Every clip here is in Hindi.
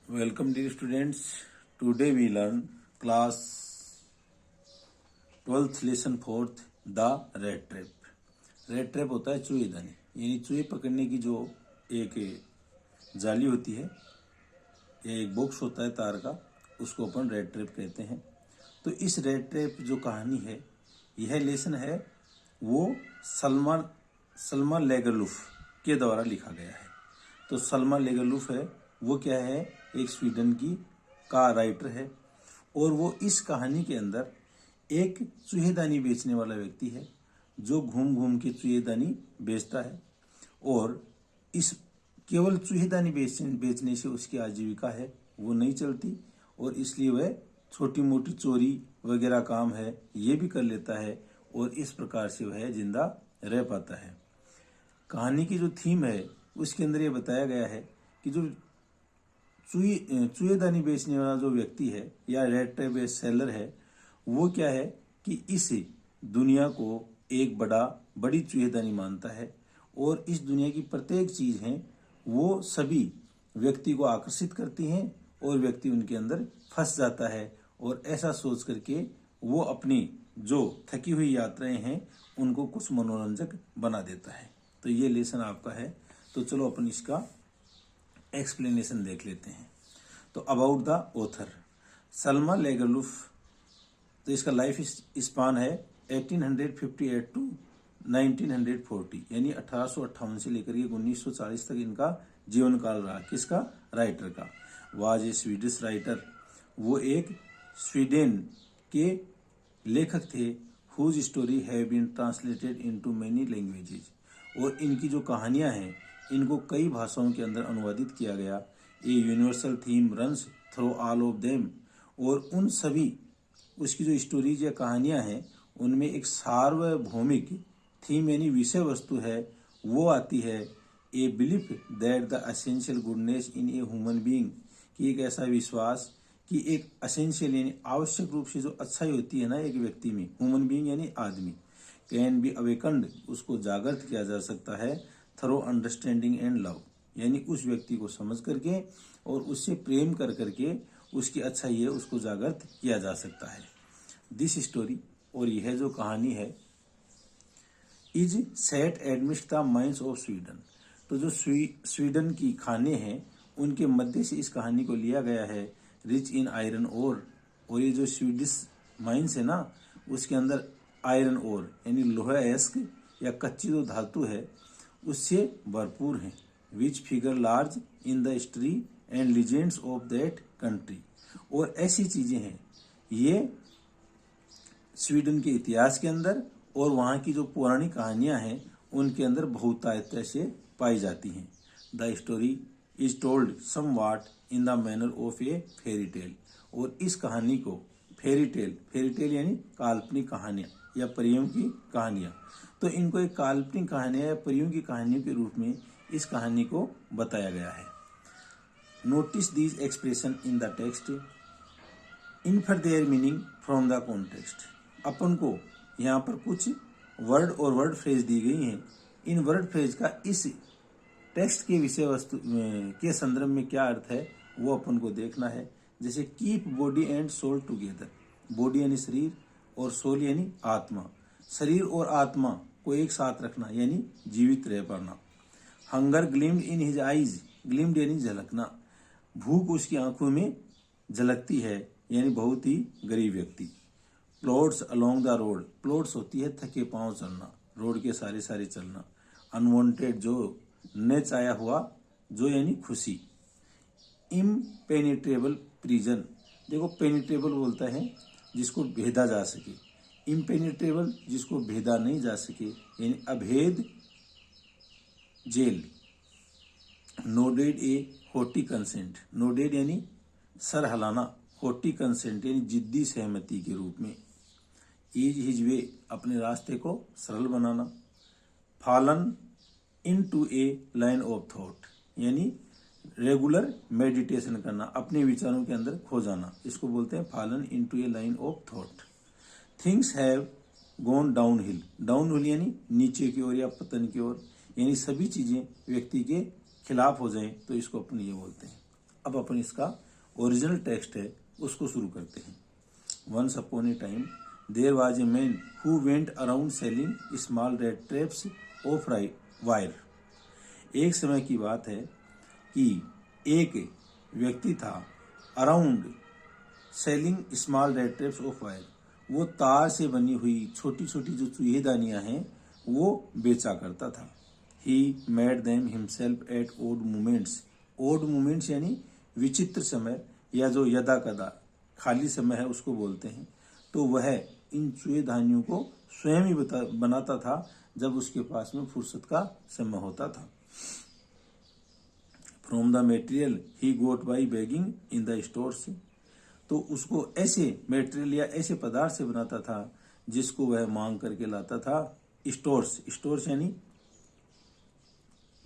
Welcome dear students. Today we learn class 12th lesson 4th the rat trap. Red trap होता है चूहेदानी, यानी चूहे पकड़ने की जो एक जाली होती है या एक बॉक्स होता है तार का, उसको अपन रेड ट्रैप कहते हैं। तो इस रेड ट्रैप जो कहानी है, यह लेसन है वो सल्मा लेगरलुफ के द्वारा लिखा गया है। तो सल्मा लेगरलुफ है वो क्या है, एक स्वीडन की का राइटर है और वो इस कहानी के अंदर एक चूहेदानी बेचने वाला व्यक्ति है जो घूम घूम के चूहेदानी बेचता है और इस केवल चूहेदानी बेचने से उसकी आजीविका है वो नहीं चलती और इसलिए वह छोटी मोटी चोरी वगैरह काम है ये भी कर लेता है और इस प्रकार से वह जिंदा रह पाता है। कहानी की जो थीम है उसके अंदर ये बताया गया है कि जो चूहेदानी बेचने वाला जो व्यक्ति है या रेड ट्रैप सेलर है वो क्या है कि इस दुनिया को एक बड़ी चूहेदानी मानता है और इस दुनिया की प्रत्येक चीज है वो सभी व्यक्ति को आकर्षित करती हैं और व्यक्ति उनके अंदर फंस जाता है और ऐसा सोच करके वो अपनी जो थकी हुई यात्राएं हैं उनको कुछ मनोरंजक बना देता है। तो ये लेसन आपका है। तो चलो अपन इसका एक्सप्लेनेशन देख लेते हैं। तो अबाउट द ऑथर सल्मा लेगरलुफ, तो इसका लाइफ स्पान है 1858 टू 1940, यानी 1858 से लेकर के 1940 तक इनका जीवन काल रहा। किसका? राइटर का। वाज ए स्वीडिश राइटर, वो एक स्वीडन के लेखक थे। Whose story have been translated into many languages, और इनकी जो कहानियां हैं इनको कई भाषाओं के अंदर अनुवादित किया गया। A universal theme runs through all of them, और उन सभी उसकी जो स्टोरीज या कहानियां हैं उनमें एक सार्वभौमिक थीम यानी विषय वस्तु है वो आती है। A belief that the essential goodness in a human being, कि एक ऐसा विश्वास कि एक एसेंशियल यानी आवश्यक रूप से जो अच्छाई होती है ना एक व्यक्ति में, ह्यूमन बीइंग यानी आदमी, कैन बी अवेकन्ड, उसको जागृत किया जा सकता है थ्रू अंडरस्टैंडिंग एंड लव, यानी उस व्यक्ति को समझ करके और उससे प्रेम कर करके उसकी अच्छाई है उसको जागृत किया जा सकता है। दिस स्टोरी, और यह जो कहानी है, is set amidst the mines of Sweden, तो जो स्वीडन की खाने हैं उनके मध्य से इस कहानी को लिया गया है। रिच इन आयरन ओर, और ये जो स्वीडिश माइंस है ना उसके अंदर आयरन ओर यानी लोहा-एस्क या कच्ची जो धातु है उससे भरपूर है। Which figure large in the history and legends of that country, और ऐसी चीजें हैं ये स्वीडन के इतिहास के अंदर और वहाँ की जो पुरानी कहानियां हैं उनके अंदर बहुतायत से पाई जाती हैं। The story is told somewhat in the manner of A fairy tale, और इस कहानी को फेरी टेल यानी काल्पनिक कहानियां या परियों की कहानियां, तो इनको एक काल्पनिक कहानियां या परियों की कहानियों के रूप में इस कहानी को बताया गया है। Notice these expression in the text, infer their meaning from the context. अपन को यहाँ पर कुछ वर्ड और वर्ड फ्रेज दी गई हैं, इन वर्ड फ्रेज का इस टेक्स्ट के विषय वस्तु के संदर्भ में क्या अर्थ है वो अपन को देखना है। जैसे keep body and soul together, body यानी शरीर और सोल यानी आत्मा, शरीर और आत्मा को एक साथ रखना यानी जीवित रह पाना। हंगर ग्लिम्ड इन हिज आईज, ग्लिम्ड यानी झलकना, भूख उसकी आंखों में झलकती है यानी बहुत ही गरीब व्यक्ति। Plots along the road, plots होती है थके पांव चलना, रोड के सारे चलना। अनवांटेड, जो न चाया हुआ, जो यानी खुशी। इम्पेनिट्रेबल प्रिजन, देखो पेनिट्रेबल बोलता है जिसको भेदा जा सके, इम्पेनिट्रेबल जिसको भेदा नहीं जा सके यानी अभेद जेल। नोडेड ए होटी कंसेंट, नोडेड यानी सर हिलाना, होटी कंसेंट यानी जिद्दी सहमति के रूप में। ईज हिज वे, अपने रास्ते को सरल बनाना। Fallen into a line of thought, यानी रेगुलर मेडिटेशन करना, अपने विचारों के अंदर खो जाना, इसको बोलते हैं fallen into a line of thought. Things have gone downhill, downhill यानी नीचे की ओर या पतन की ओर, यानी सभी चीजें व्यक्ति के खिलाफ हो जाएं तो इसको अपन ये बोलते हैं। अब अपन इसका ओरिजिनल टेक्स्ट है उसको शुरू करते हैं। Once upon a time there was a man who went around selling small rat traps of wire. एक समय की बात है कि एक व्यक्ति था around selling small rat traps of wire, वो तार से बनी हुई छोटी छोटी जो चूहेदानियां हैं वो बेचा करता था। He made them himself at odd moments. Odd moments यानी विचित्र समय या जो यदा कदा खाली समय है उसको बोलते हैं। तो वह इन चूहेदानियों को स्वयं ही बनाता था जब उसके पास में फुर्सत का समय होता था। From the material he got by begging in the stores. तो उसको ऐसे मटेरियल या ऐसे पदार्थ से बनाता था जिसको वह मांग करके लाता था स्टोर्स। स्टोर्स यानी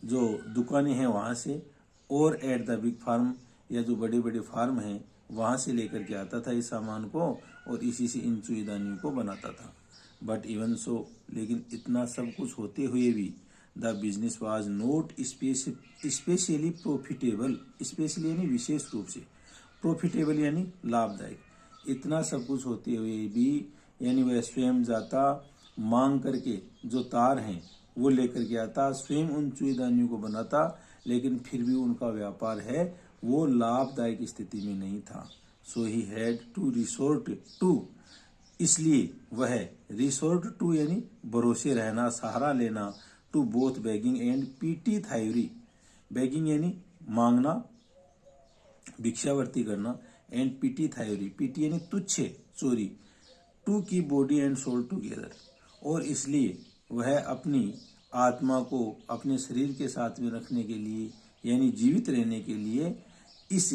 जो दुकानें हैं वहां से, और एट द बिग फार्म या जो बड़े बड़े फार्म हैं वहां से लेकर के आता था इस सामान को और इसी से इन चूहेदानियों को बनाता था। बट इवन सो, लेकिन इतना सब कुछ होते हुए भी the business was not specially profitable. Specially यानी विशेष रूप से, प्रॉफिटेबल यानी लाभदायक। इतना सब कुछ होते हुए भी यानी वह स्वयं जाता, मांग करके जो तार हैं वो लेकर के आता, स्वयं उन चूहेदानियों को बनाता, लेकिन फिर भी उनका व्यापार है वो लाभदायक स्थिति में नहीं था। So he had to resort to, इसलिए वह रिसोर्ट टू यानी भरोसे रहना, सहारा लेना, to both begging and petty thievery. Begging यानी मांगना, भिक्षावर्ती करना, एंड पीटी थायरी, पीटी यानी तुच्छ, चोरी, टू की बॉडी एंड सोल टुगेदर। और इसलिए वह अपनी आत्मा को अपने शरीर के साथ में रखने के लिए यानी जीवित रहने के लिए इस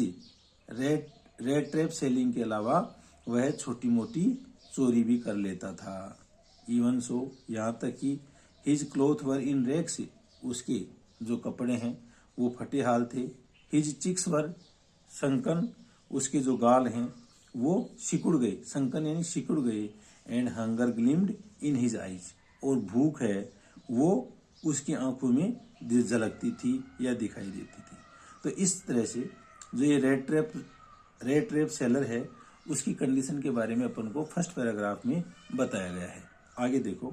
रेड ट्रैप सेलिंग के अलावा वह छोटी मोटी चोरी भी कर लेता था। इवन सो, यहाँ तक कि हिज क्लोथ वर इन रैक्स, उसके जो कपड़े हैं वो फटे हाल थे। हिज चिक्स वर संकन, उसके जो गाल हैं वो सिकुड़ गए, संकन यानी सिकुड़ गए। And hunger ग्लिम्ड in his eyes, और भूख है वो उसकी आंखों में झलकती थी या दिखाई देती थी। तो इस तरह से जो ये रेड ट्रैप सेलर है उसकी कंडीशन के बारे में अपन को फर्स्ट पैराग्राफ में बताया गया है। आगे देखो,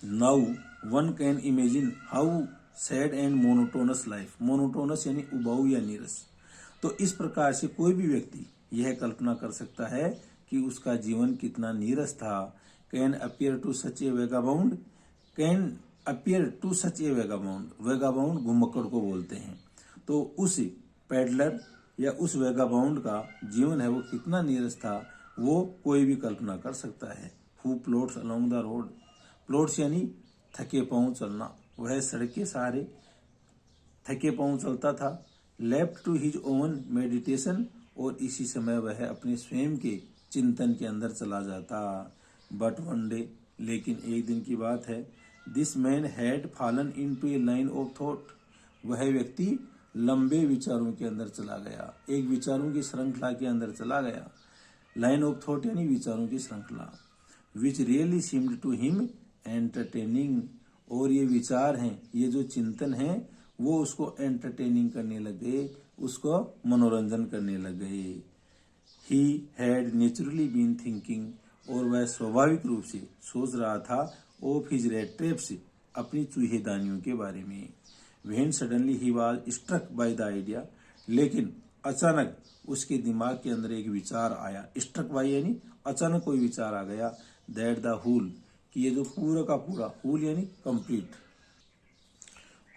now one can imagine how sad and monotonous life. Monotonous यानी उबाऊ या नीरस। तो इस प्रकार से कोई भी व्यक्ति यह कल्पना कर सकता है कि उसका जीवन कितना नीरस था। Can appear to such a vagabond, can appear to such a vagabond, vagabond घुमक्कड़ को बोलते हैं। तो उस पैडलर या उस वेगाबाउंड का जीवन है वो कितना नीरस था वो कोई भी कल्पना कर सकता है। Who plots along the road, plots यानी थके पांव चलना, वह सड़क के सहारे थके पांव चलता था। Left to his own meditation, और इसी समय वह अपने स्वयं के चिंतन के अंदर चला जाता। बट वन डे, लेकिन एक दिन की बात है, this man had fallen into A line of thought, वह व्यक्ति लंबे विचारों के अंदर चला गया, एक विचारों की श्रृंखला के अंदर चला गया। लाइन ऑफ थॉट यानी विचारों की श्रृंखला। Which really seemed to him entertaining, और ये विचार हैं, ये जो चिंतन है वो उसको एंटरटेनिंग करने लगे, उसको मनोरंजन करने लग गए। He had naturally been thinking, और वह स्वाभाविक रूप से सोच रहा था ऑफ हिज रेड ट्रैप्स, अपनी चूहेदानियों के बारे में। When suddenly he was struck by the idea, लेकिन अचानक उसके दिमाग के अंदर एक विचार आया। स्ट्रक बाय यानी अचानक कोई विचार आ गया। दैट द होल, कि ये जो पूरा का पूरा, होल यानी complete,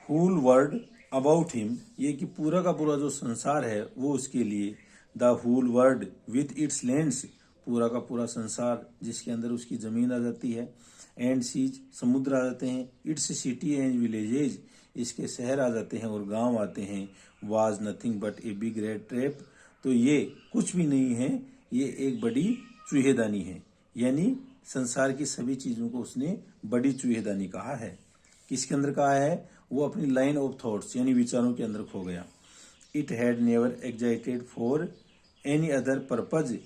whole world about him, ये कि पूरा का पूरा जो संसार है वो उसके लिए। The whole world with its lands, पूरा का पूरा संसार जिसके अंदर उसकी जमीन आ जाती है। एंड सीज, समुद्र आ जाते हैं। इट्स सिटी एंड विलेजेज, इसके शहर आ जाते हैं और गांव आते हैं। Was nothing but a big red trap, तो ये कुछ भी नहीं है, ये एक बड़ी चूहेदानी है। यानी संसार की सभी चीजों को उसने बड़ी चूहेदानी कहा है। किसके अंदर कहा है? वो अपनी लाइन ऑफ थॉट्स यानी विचारों के अंदर खो गया। It had never excited for any other purpose,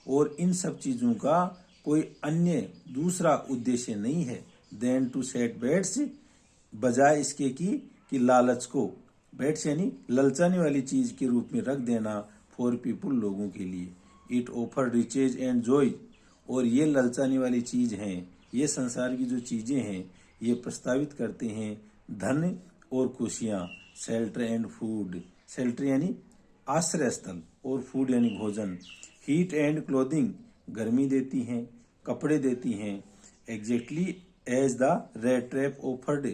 और इन सब चीजों का कोई अन्य दूसरा उद्देश्य नहीं है। देन टू सेट बेट्स, बजाय इसके कि लालच को बैट्स यानी ललचाने वाली चीज के रूप में रख देना, फॉर पीपुल लोगों के लिए। It offer riches and joy, और ये ललचाने वाली चीज हैं, ये संसार की जो चीजें हैं ये प्रस्तावित करते हैं धन और खुशियाँ। शेल्टर एंड फूड, शेल्टर यानी आश्रय स्थल और फूड यानी भोजन। हीट एंड क्लोथिंग, गर्मी देती हैं, कपड़े देती हैं। Exactly as the red trap offered,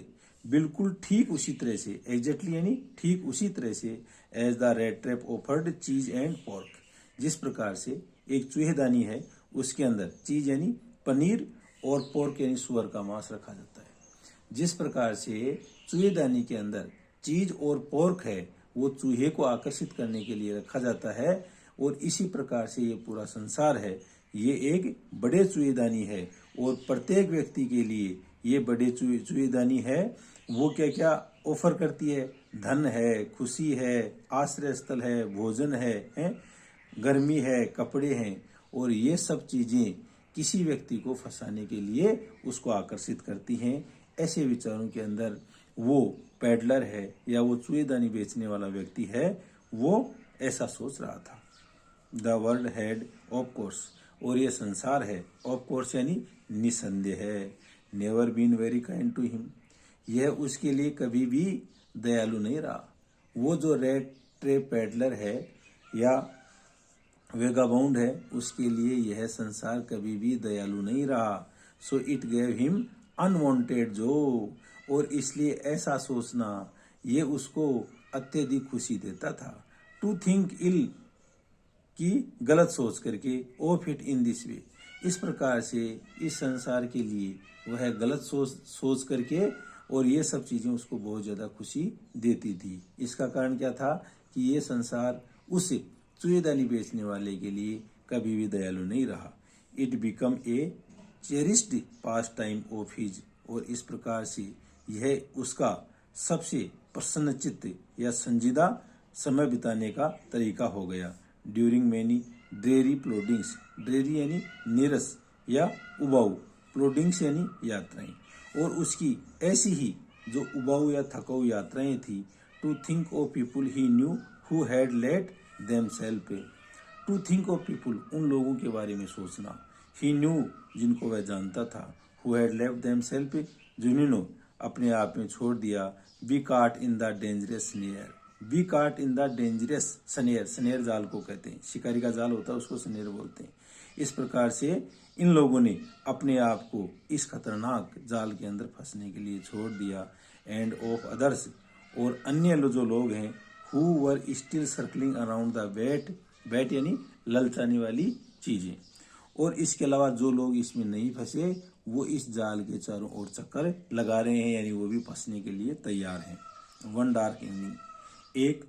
बिल्कुल ठीक उसी तरह से, एग्जैक्टली यानी ठीक उसी तरह से, as the red trap offered cheese and pork, जिस प्रकार से एक चूहेदानी है उसके अंदर चीज यानी पनीर और पोर्क यानी सुअर का मांस रखा जाता है। जिस प्रकार से चूहेदानी के अंदर चीज और पोर्क है वो चूहे को आकर्षित करने के लिए रखा जाता है, और इसी प्रकार से ये पूरा संसार है ये एक बड़े चूहेदानी है, और प्रत्येक व्यक्ति के लिए ये बड़े चूहेदानी है वो क्या क्या ऑफर करती है, धन है, खुशी है, आश्रय स्थल है, भोजन है, गर्मी है, कपड़े हैं, और ये सब चीजें किसी व्यक्ति को फंसाने के लिए उसको आकर्षित करती हैं। ऐसे विचारों के अंदर वो पैडलर है या वो चूहेदानी बेचने वाला व्यक्ति है वो ऐसा सोच रहा था। The world had of course, और ये संसार है, ऑफ कोर्स यानी निसंदेह है, never been very kind to him, यह उसके लिए कभी भी दयालु नहीं रहा। वो जो रेड ट्रेप पैडलर है या वेगाबाउंड है उसके लिए यह संसार कभी भी दयालु नहीं रहा। So it gave him unwanted जो, और इसलिए ऐसा सोचना ये उसको अत्यधिक खुशी देता था। टू थिंक इल, की गलत सोच करके, of it in this way, इस प्रकार से इस संसार के लिए वह गलत सोच करके, और ये सब चीजें उसको बहुत ज्यादा खुशी देती थी। इसका कारण क्या था कि ये संसार उस चूहेदानी बेचने वाले के लिए कभी भी दयालु नहीं रहा। It become a cherished pass time of his, और इस प्रकार से यह उसका सबसे प्रसन्नचित्त या संजीदा समय बिताने का तरीका हो गया। ड्यूरिंग मैनी ड्रेरी प्लोडिंग्स, ड्रेरी यानी नीरस या उबाऊ, प्लोडिंग्स यानी यात्राएं, और उसकी ऐसी ही जो उबाऊ या थकाऊ यात्राएं थी। To think of people he knew who had let themselves, to think of people, उन लोगों के बारे में सोचना, ही न्यू, जिनको वह जानता था, हु हैड लेफ्ट देमसेल्फ, जिन्होंने अपने आप में छोड़ दिया, be caught in the dangerous snare, be caught in the dangerous snare, snare जाल को कहते हैं, शिकारी का जाल होता है उसको स्नेयर बोलते हैं। इस प्रकार से इन लोगों ने अपने आप को इस खतरनाक जाल के अंदर फंसने के लिए छोड़ दिया। एंड ऑफ अदर्स, और अन्य जो लोग हैं, who were still circling around the bat, bat यानी ललचाने वाली चीजें, और इसके अलावा जो लोग इसमें नहीं फंसे वो इस जाल के चारों ओर चक्कर लगा रहे हैं, यानी वो भी फंसने के लिए तैयार हैं। वन डार्क इवनिंग, एक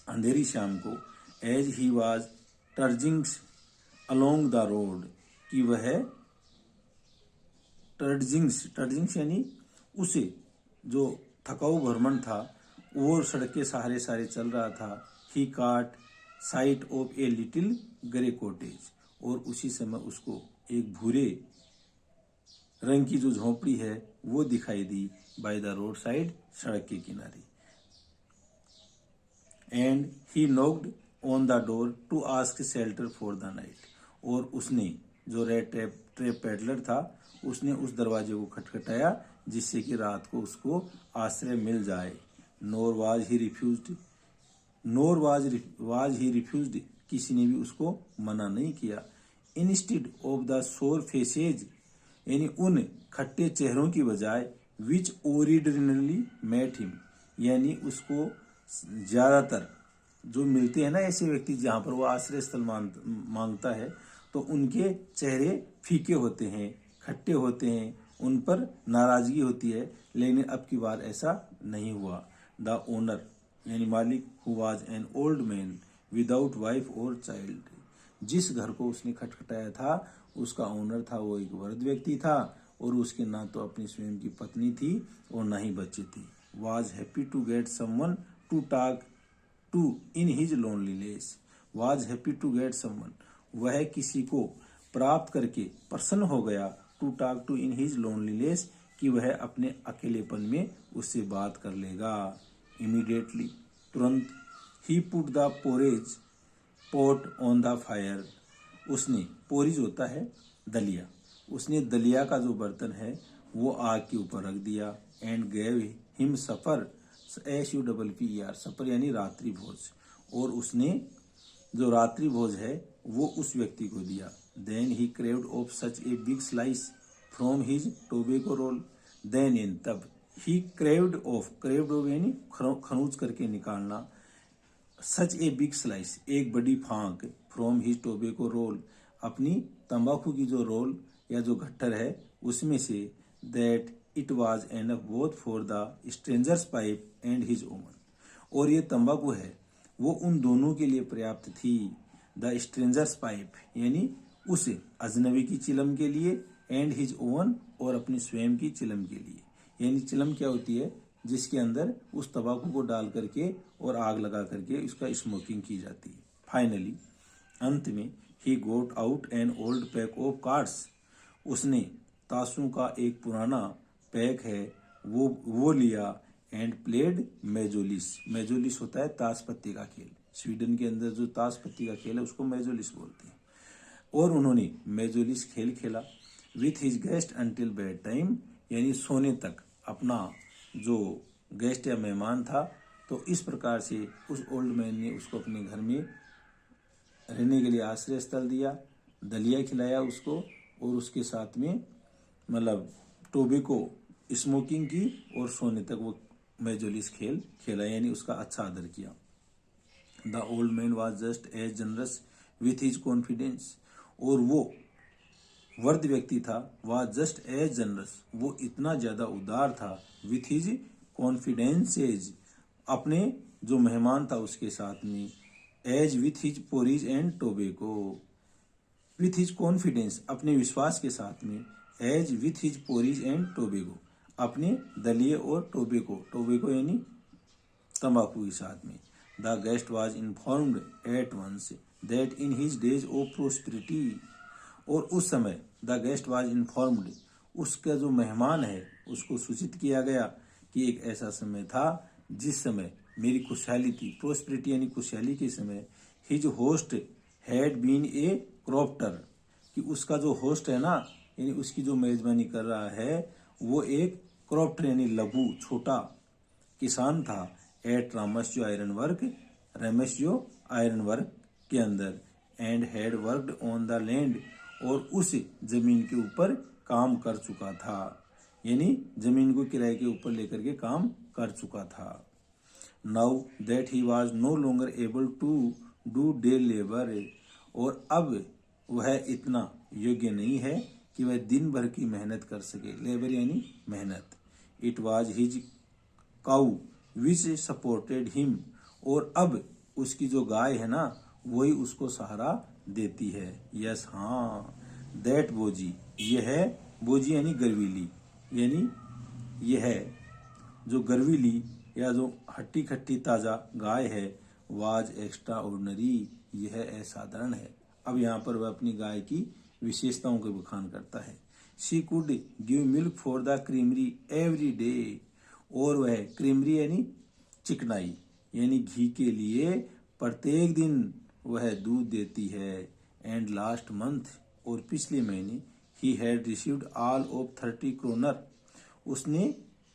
अंधेरी शाम को, as he was trudging along the road, कि वह टर्जिंग्स यानी उसे जो थकाऊ भ्रमण था वो सड़क के सहारे चल रहा था। ही काट site of a little grey cottage, और उसी समय उसको एक भूरे रंग की जो झोपड़ी है वो दिखाई दी, बाय द रोड साइड, सड़क के किनारे। And he knocked on the door to ask shelter for the night, और उसने जो रेड ट्रैप पैडलर था उसने उस दरवाजे को खटखटाया जिससे कि रात को उसको आश्रय मिल जाए। नोर वाज ही रिफ्यूज्ड, किसी ने भी उसको मना नहीं किया। इंस्टेड ऑफ द सोर फेसेज, यानी उन खट्टे चेहरों की बजाय, विच ओरिजिनली मेट हिम, यानी उसको ज्यादातर जो मिलते हैं ना ऐसे व्यक्ति जहां पर वो आश्रय स्थल मांगता है तो उनके चेहरे फीके होते हैं, खट्टे होते हैं, उन पर नाराजगी होती है, लेकिन अब की बार ऐसा नहीं हुआ। द ओनर यानी मालिक, who was an old man without wife और चाइल्ड, जिस घर को उसने खटखटाया था उसका ओनर था वो एक वृद्ध व्यक्ति था, और उसके ना तो अपनी स्वयं की पत्नी थी और ना ही बच्चे थे। Was happy to get someone to talk to in his loneliness, was happy to get someone, वह किसी को प्राप्त करके प्रसन्न हो गया, to talk to in his loneliness, कि वह अपने अकेलेपन में उससे बात कर लेगा। immediately, तुरंत. He put the porridge pot on the fire. उसने, पोरिज होता है दलिया, उसने दलिया का जो बर्तन है वो आग के ऊपर रख दिया. And gave him suffer, SUPPER, सफर यानी रात्रि भोज, और उसने जो रात्रि भोज है वो उस व्यक्ति को दिया. Then he carved off such a big slice from his tobacco roll. Then इन तब, ही क्रेव्ड ऑफ यानी खनूज करके निकालना, सच ए बिग स्लाइस एक बड़ी फांक, फ्रॉम हिज टोबैको रोल अपनी तंबाकू की जो रोल या जो गट्ठर है उसमें से, that it was enough both for the strangers pipe and his oven, और ये तंबाकू है वो उन दोनों के लिए पर्याप्त थी. द स्ट्रेंजर्स पाइप यानी उस अजनबी की चिलम के लिए, एंड हिज ओवन और अपनी स्वयं की चिलम के लिए. यानी चिलम क्या होती है, जिसके अंदर उस तंबाकू को डाल करके और आग लगा करके इसका स्मोकिंग की जाती है. फाइनली, अंत में, he got out an old pack of cards, उसने ताशों का एक पुराना पैक है वो लिया. एंड प्लेड मेजोलिस, मेजोलिस होता है ताश पत्ती का खेल, स्वीडन के अंदर जो ताश पत्ती का खेल है उसको मेजोलिस बोलते हैं. और उन्होंने मेजोलिस खेल खेला. With his guest until bed time, यानी सोने तक अपना जो गेस्ट या मेहमान था. तो इस प्रकार से उस ओल्ड मैन ने उसको अपने घर में रहने के लिए आश्रय स्थल दिया, दलिया खिलाया उसको, और उसके साथ में मतलब टोबैको स्मोकिंग की, और सोने तक वो मेजोलिस खेल खेला, यानी उसका अच्छा आदर किया. The old man was just as generous with his confidence, और वो वृद्ध व्यक्ति था, वॉज जस्ट एज जनरस, वो इतना ज्यादा उदार था, विथ हिज कॉन्फिडेंसेज अपने जो मेहमान था उसके साथ में, as with his porridge and tobacco, with his confidence अपने विश्वास के साथ में, as with his porridge and tobacco अपने दलिए और टोबैको यानी तंबाकू के साथ में. The guest was informed at once that in his days of prosperity, और उस समय द गेस्ट वॉज इन्फॉर्म्ड, उसका जो मेहमान है उसको सूचित किया गया कि एक ऐसा समय था जिस समय मेरी खुशहाली थी, प्रोस्पेरिटी यानी खुशहाली के समय. His host had been a crofter, कि उसका जो होस्ट है ना, यानी उसकी जो मेजबानी कर रहा है वो एक क्रॉप्टर यानी लघु छोटा किसान था. At Ramsjö iron work, Ramsjö iron work के अंदर. And had worked on the land, और उस जमीन के ऊपर काम कर चुका था, यानी जमीन को किराए के ऊपर लेकर के काम कर चुका था. Now that he was no longer able to do day labour, और अब वह इतना योग्य नहीं है कि वह दिन भर की मेहनत कर सके. लेबर यानी मेहनत. It was his cow which supported him, और अब उसकी जो गाय है ना वही उसको सहारा देती है. यस हाँ, दैट बोजी, यह है बोजी यानी गर्वीली, यानी यह है जो गर्वीली या जो हट्टी खट्टी ताजा गाय है, वाज एक्स्ट्रा ऑर्डिनरी, यह असाधारण है. अब यहाँ पर वह अपनी गाय की विशेषताओं के बखान करता है. She could give milk for the creamery every day, और वह क्रीमरी यानी चिकनाई यानी घी के लिए प्रत्येक दिन वह दूध देती है. एंड लास्ट मंथ, और पिछले महीने, he had received all of 30 kronor, उसने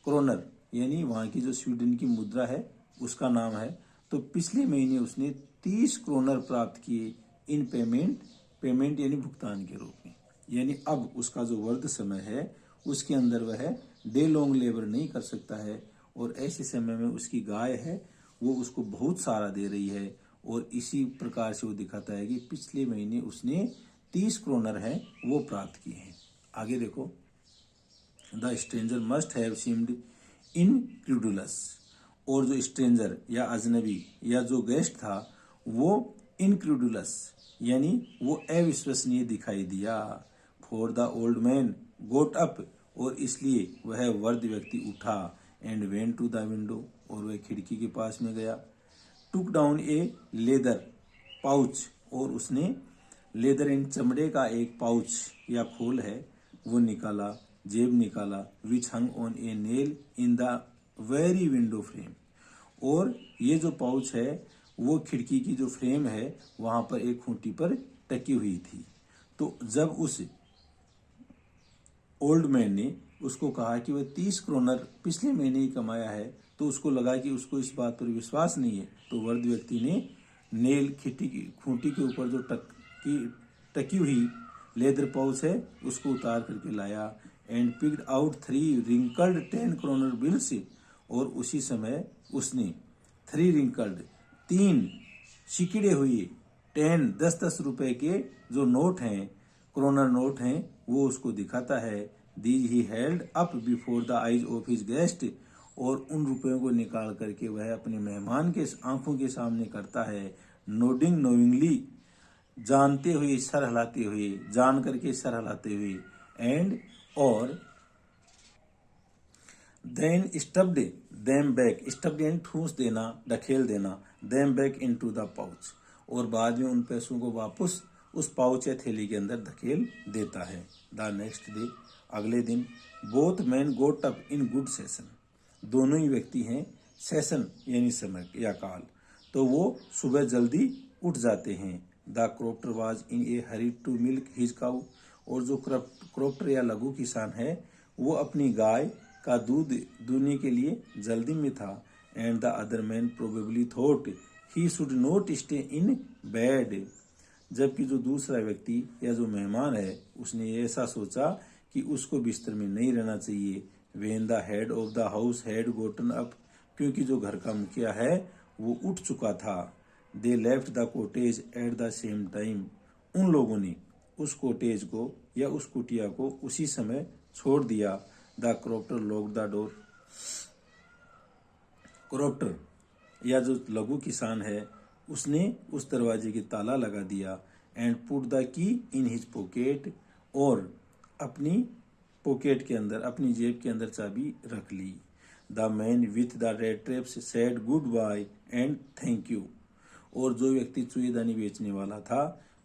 क्रोनर यानी वहाँ की जो स्वीडन की मुद्रा है उसका नाम है, तो पिछले महीने उसने 30 क्रोनर प्राप्त किए इन पेमेंट यानी भुगतान के रूप में. यानी अब उसका जो वर्ध समय है उसके अंदर वह डे लॉन्ग लेबर नहीं कर सकता है, और ऐसे समय में उसकी गाय है वो उसको बहुत सहारा दे रही है, और इसी प्रकार से वो दिखाता है कि पिछले महीने उसने 30 क्रोनर है वो प्राप्त किए हैं. आगे देखो. The stranger must have seemed incredulous, और जो स्ट्रेंजर या अजनबी या जो गेस्ट था वो इनक्रेडुलस यानी वो अविश्वसनीय दिखाई दिया. For the old man got up, और इसलिए वह वृद्ध व्यक्ति उठा. And went to the window, और वह खिड़की के पास में गया. Took down a leather pouch, और उसने लेदर इन चमड़े का एक पाउच या खोल है वो निकाला, जेब निकाला. Which hung on a nail in the very window frame, और ये जो पाउच है वो खिड़की की जो फ्रेम है वहां पर एक खूंटी पर टकी हुई थी। तो जब उस ओल्ड मैन ने उसको कहा कि वह 30 क्रोनर पिछले महीने ही कमाया है, तो उसको लगा कि उसको इस बात पर विश्वास नहीं है। तो वृद्ध व्यक्ति ने नेल खिड़की की खूंटी के ऊपर जो टकी हुई लेदर पाउच है उसको उतार करके लाया and picked out 3 wrinkled 10 kronor bills. और उसी समय उसने 3 रिंकल्ड 3 सिकड़े हुए 10 रुपए के जो नोट हैं, क्रोनर नोट हैं, वो उसको दिखाता है। These he held up before the eyes of his guest. और उन रुपयों को निकाल करके वह अपने मेहमान के आंखों के सामने करता है। नोडिंग नोइंगली, जानते हुए सर हिलाते हुए, जान करके सर हिलाते हुए। एंड और देन स्टब्ड देम बैक, स्टब्ड यानी ठूस देना, ढकेल देना, them back into the pouch. और बाद में उन पैसों को वापस उस पाउच या थैली के अंदर धकेल देता है। द नेक्स्ट डे, अगले दिन, both man got up in good session, दोनों ही व्यक्ति हैं सेशन यानी समय या काल, तो वो सुबह जल्दी उठ जाते हैं। The crofter was in a hurry to milk his cow. और जो क्रॉप्टर या लघु किसान है वो अपनी गाय का दूध दूहने के लिए जल्दी में था। And the other man probably thought he should not stay in bed. जबकि जो दूसरा व्यक्ति या जो मेहमान है उसने ऐसा सोचा कि उसको बिस्तर में नहीं रहना चाहिए। When the head of the house had Gotan up, क्योंकि जो घर का मुखिया है वो उठ चुका था। They left the cottage at the same time, उन लोगों ने उस कोटेज को या उस कुटिया को उसी समय छोड़ दिया। द क्रॉप्टर लॉक द डोर, क्रॉप्टर या जो लघु किसान है उसने उस दरवाजे की ताला लगा दिया। And put the key in his pocket, और अपनी पॉकेट के अंदर, अपनी जेब के अंदर चाबी रख ली। The man with the rat traps said goodbye and thank you. और जो व्यक्ति चुईदानी बेचने वाला था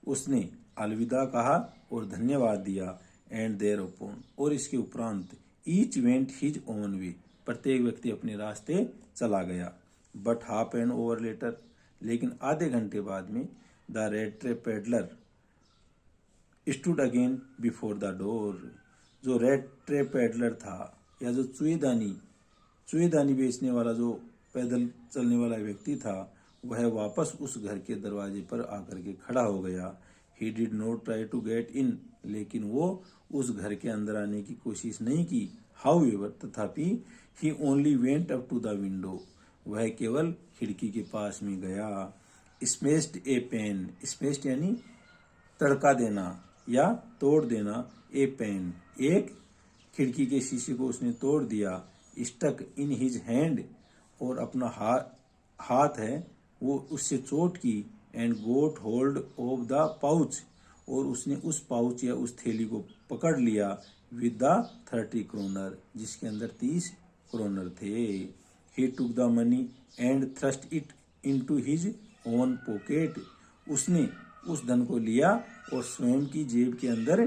उसने अलविदा कहा और धन्यवाद दिया। एंड देयर अपॉन, और इसके उपरांत, each went his own way, प्रत्येक व्यक्ति अपने रास्ते चला गया। But half an over later, लेकिन आधे घंटे बाद में, the red trap peddler stood again before the door, जो रेड ट्रैप पेडलर था या जो चुईदानी बेचने वाला जो पैदल चलने वाला व्यक्ति था वह वापस उस घर के दरवाजे पर आकर के खड़ा हो गया। He did not try to get in, लेकिन वो उस घर के अंदर आने की कोशिश नहीं की। हाउएवर, तथापि, he only went up to the window, वह केवल खिड़की के पास में गया। स्मेश्ड ए पेन, स्मेश्ड यानी तड़का देना या तोड़ देना, ए पेन, एक खिड़की के शीशे को उसने तोड़ दिया। स्टक इन हिज हैंड, और अपना हाथ है वो उससे चोट की। And got hold of the pouch, और उसने उस पाउच या उस थैली को पकड़ लिया। विद द 30 क्रोनर, जिसके अंदर 30 क्रोनर थे। He took the money and thrust it into his own pocket, उसने उस धन को लिया और स्वयं की जेब के अंदर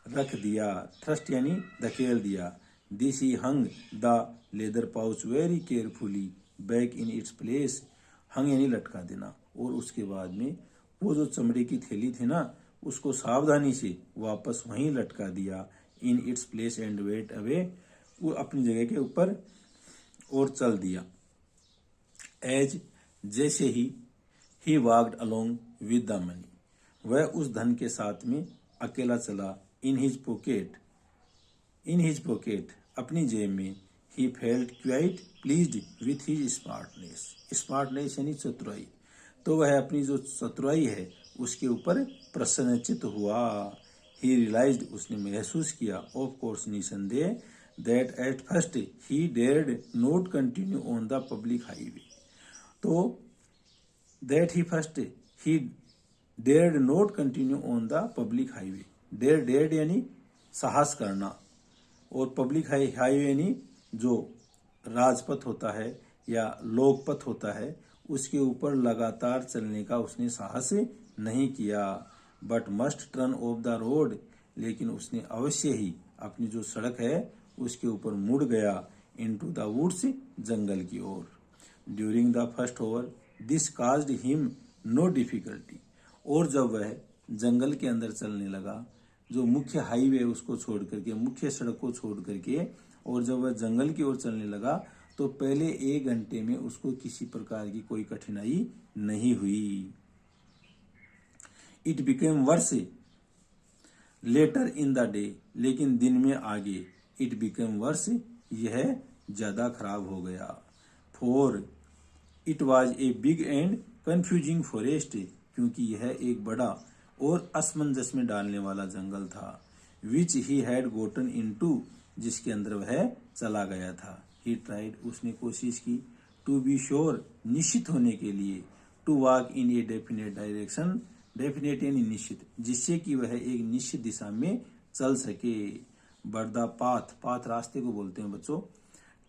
रख दिया। थ्रस्ट यानी धकेल दिया। This he hung the leather pouch very carefully back in its place, hung यानी लटका देना। और उसके बाद में वो जो चमड़े की थैली थी ना उसको सावधानी से वापस वहीं लटका दिया। In its place and went away, वो अपनी जगह के ऊपर और चल दिया। एज, जैसे he walked along with the money, वह उस धन के साथ में अकेला चला। इन हिज पॉकेट, अपनी जेब में। He felt quite pleased with his smartness यानी चतुराई, तो वह अपनी जो चतुराई है उसके ऊपर प्रसन्नचित हुआ। ही रियलाइज्ड, उसने महसूस किया, ऑफ कोर्स निसंदेह, that at first he dared not continue on the public highway, तो that he dared not continue on the public highway. Dared यानी साहस करना, और पब्लिक हाईवे यानी जो राजपथ होता है या लोकपथ होता है उसके ऊपर लगातार चलने का उसने साहस नहीं किया। But must turn off the road, लेकिन उसने अवश्य ही अपनी जो सड़क है उसके ऊपर मुड़ गया। इनटू द वुड्स, जंगल की ओर। During the first hour this caused him no difficulty. और जब वह जंगल के अंदर चलने लगा, जो मुख्य हाईवे उसको छोड़ करके, मुख्य सड़क को छोड़ करके, और जब वह जंगल की ओर चलने लगा तो पहले 1 घंटे में उसको किसी प्रकार की कोई कठिनाई नहीं हुई। It became worse later in the day, लेकिन दिन में आगे इट बिकेम वर्स, यह ज्यादा खराब हो गया। For it was a big and confusing forest, क्योंकि यह एक बड़ा और असमंजस में डालने वाला जंगल था। विच ही हैड गोटन इनटू, जिसके अंदर वह चला गया था। ही ट्राइड, उसने कोशिश की। टू बी श्योर, निश्चित होने के लिए। To walk in a definite direction, definite यानी निश्चित, जिससे कि वह एक निश्चित दिशा में चल सके। बट द पाथ, पाथ रास्ते को बोलते हैं बच्चों।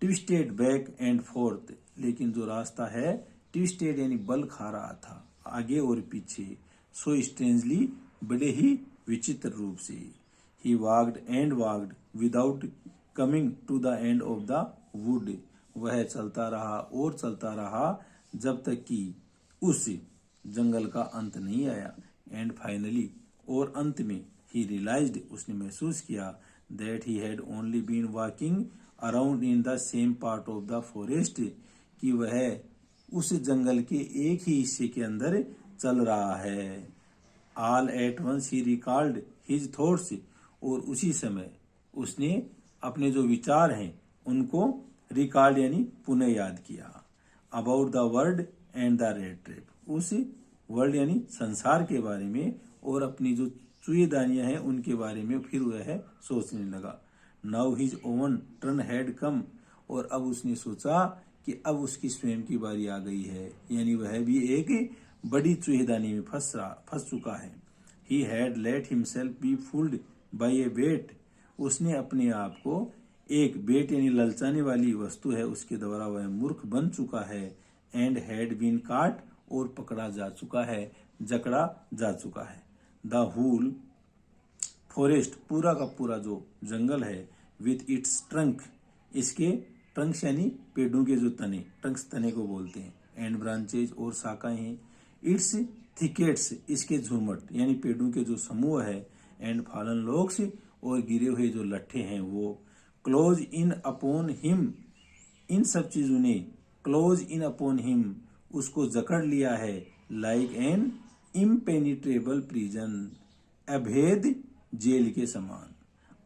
ट्विस्टेड बैक एंड फोर्थ, लेकिन जो रास्ता है ट्विस्टेड यानी बल खा रहा था आगे और पीछे। सो स्ट्रेंजली, बड़े ही विचित्र रूप से। He walked and walked without coming to the end of the wood, वह चलता रहा और चलता रहा जब तक कि उस जंगल का अंत नहीं आया। एंड फाइनली, और अंत में, ही रियलाइज्ड, उसने महसूस किया, that he had only been walking around in the same part of the forest, कि वह उस जंगल के एक ही हिस्से के अंदर चल रहा है। All at once he recalled his thoughts, और उसी समय उसने अपने जो विचार हैं उनको रिकॉल्ड यानी पुनः याद किया। About the world and the red trap, उस वर्ल्ड यानी संसार के बारे में और अपनी जो चुईदानियां हैं उनके बारे में फिर वह सोचने लगा। Now his oven turn had come, और अब उसने सोचा कि अब उसकी स्वयं की बारी आ गई है, यानी वह भी एक बड़ी चुहेदानी में फंस चुका है। He had let himself be fooled by a bait, उसने अपने आप को एक बेट यानी ललचाने वाली वस्तु है उसके द्वारा वह मूर्ख बन चुका है। एंड हैड बीन काट, और पकड़ा जा चुका है, जकड़ा जा चुका है। द होल फॉरेस्ट, पूरा का पूरा जो जंगल है, विथ इट्स ट्रंक, इसके ट्रंक्स यानी पेड़ों के जो तने, ट्रंक्स तने को बोलते हैं, एंड ब्रांचेज, और शाखाएं हैं। इट्स थिकेट्स, इसके झुरमट यानी पेड़ों के जो समूह है, एंड फॉलन लॉग्स, और गिरे हुए जो लट्ठे हैं वो। क्लोज इन अपॉन हिम, इन सब चीजों ने क्लोज इन अपॉन हिम, उसको जकड़ लिया है। लाइक एन इम्पेनिट्रेबल प्रिजन, अभेद जेल के समान,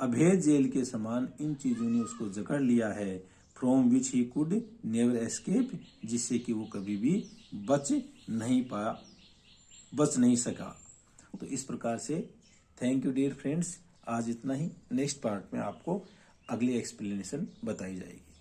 अभेद जेल के समान इन चीजों ने उसको जकड़ लिया है। From which he could never escape, जिससे कि वो कभी भी बच नहीं सका। तो इस प्रकार से थैंक यू डियर फ्रेंड्स, आज इतना ही। नेक्स्ट पार्ट में आपको अगली एक्सप्लेनेशन बताई जाएगी।